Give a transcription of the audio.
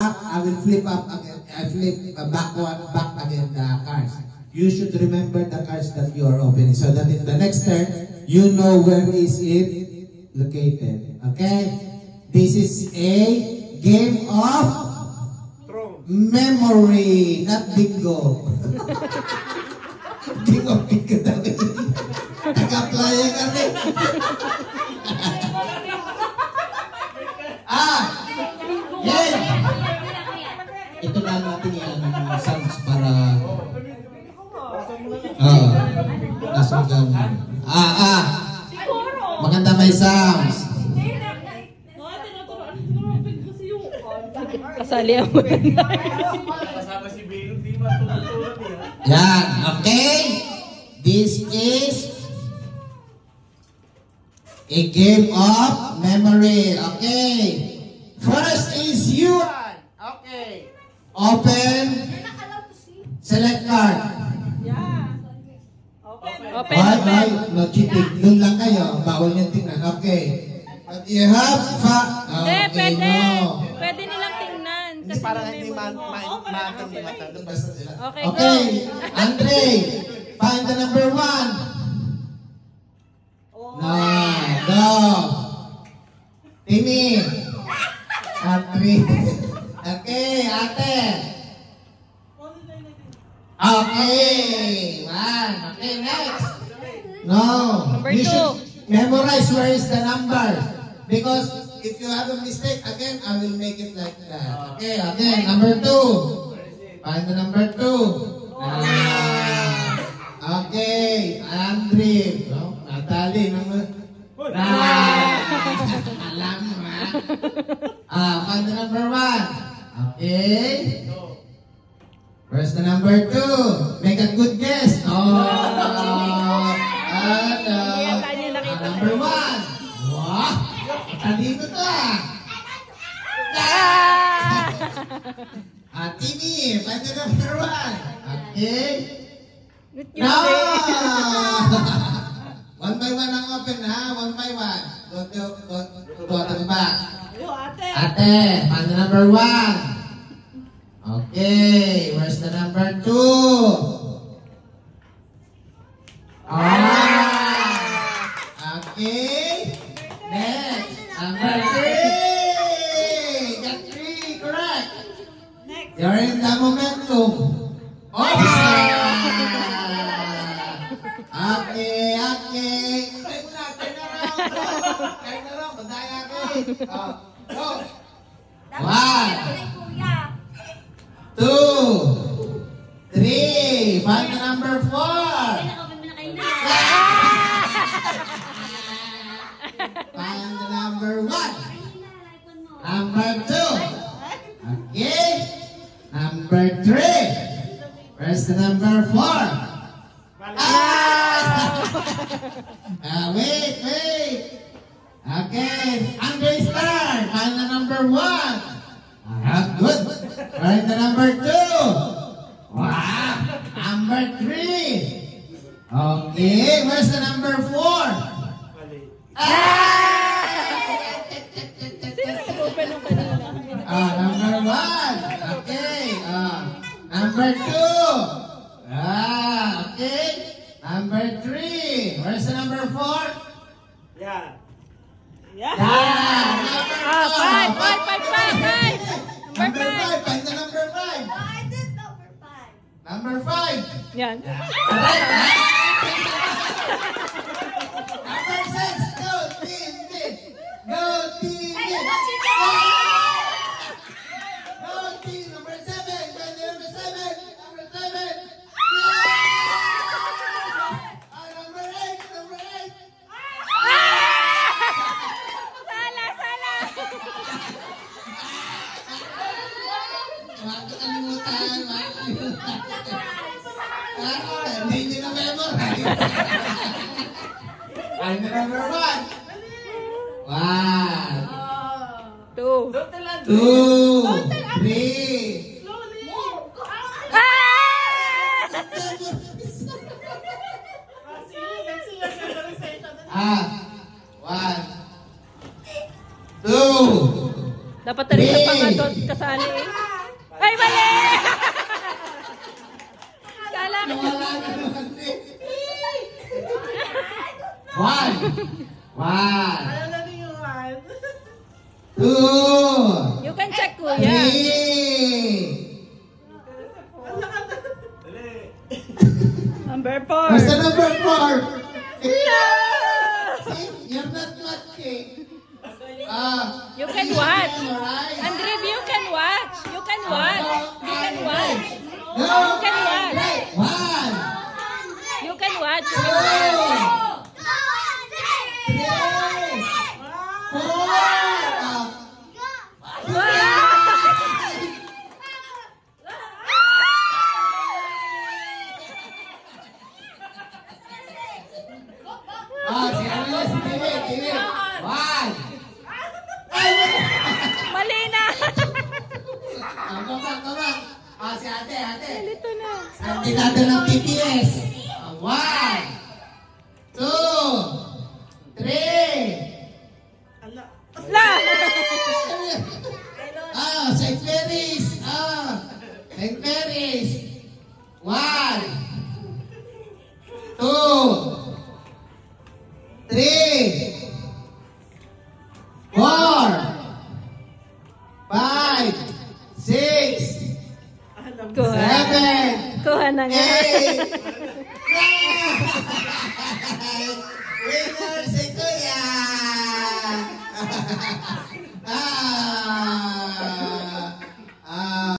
I will flip up again. I flip back again the cards. You should remember the cards that you are opening, so that in the next turn, you know where is it located. Okay? This is a game of memory, not bingo. Bingo daw. Nag-apply kami. Yay! Ito na natin yung sounds para maganda may sounds. Kasali ako. Kasama si Bino, di matutulog niya. Yan, okay? This is a game of memory. Okay. First is you. Okay. Open. Select card. Open. No cheating. Doon lang kayo. Bawal niyong tingnan. Okay. But you have okay, no. Pwede nilang tingnan. Kasi Parang hindi matang Okay, okay. Andre, find the number 1. No, go. Timmy. Andre. Okay, ate. Okay. 1. Okay, next. No. Number You 2. should memorize where is the number. Because if you have a mistake, again, I will make it like that. Okay, again, number 2. Find the number 2. Okay, Andre. No, Natalie, number. Alam mo, ha? Find the number 1. Okay. Where's the number 2? Make a good guess. Number 1. Wow! Talino to, Timmy, find the number 1. Okay. No! 1 by 1 ang open, ha? 1 by 1. Go to the back. Ate, find the number 1. Okay, where's the number 2? Okay. Next, number 3. Got 3, correct. You're in the momentum. Okay. Turn around. Madaya ka eh. Go. 1, 2, 3. Find the number 4. Find the number 1. Number 2. Okay. Number 3. Where's the number 4? Wait. Okay. Andre's turn. Find the number 1. Good. Find the number 2. Wow. Number 3. Okay. Where's the number 4? open ng kanina. Number 1. Okay. Number 2. Okay. Number 3. Where's the number 4? Yeah. Five. Number 5. Find the number 5. Number 5. Yan. Number 6. Go, Timmy. Go, Timmy. Go, Timmy. Number 7. Find the number 7. Number 7. Number 8. Number 8. Sala. Huwag kalimutan. Hindi nyo na memorize. Find the number 1. 1, 2. 2, 3. One, two, Dapat na rin sa pangatot kasali eh. Ay, mali! Kala ko. Wala na naman eh. One. Ayaw na niyo one. Two. You can check, kuya. Three. Dali. Number 4. Basta number 4. Yeah! You're not lucky. You can watch. Alright. Andrew, you can watch. You can watch. You can watch. No. You can watch. One. You can watch. You Two. can watch. Three. Four. Si ano na, si David. One. Mali na. Come on. Si ate. Lito na. Ate natin ng BTS. One. Two. Three. La. St. Mary's. St. Mary's. One. Two. Three. Four. Five. Six. Kuha. Seven. Kuha na nga. Eight. Winner si Kuya!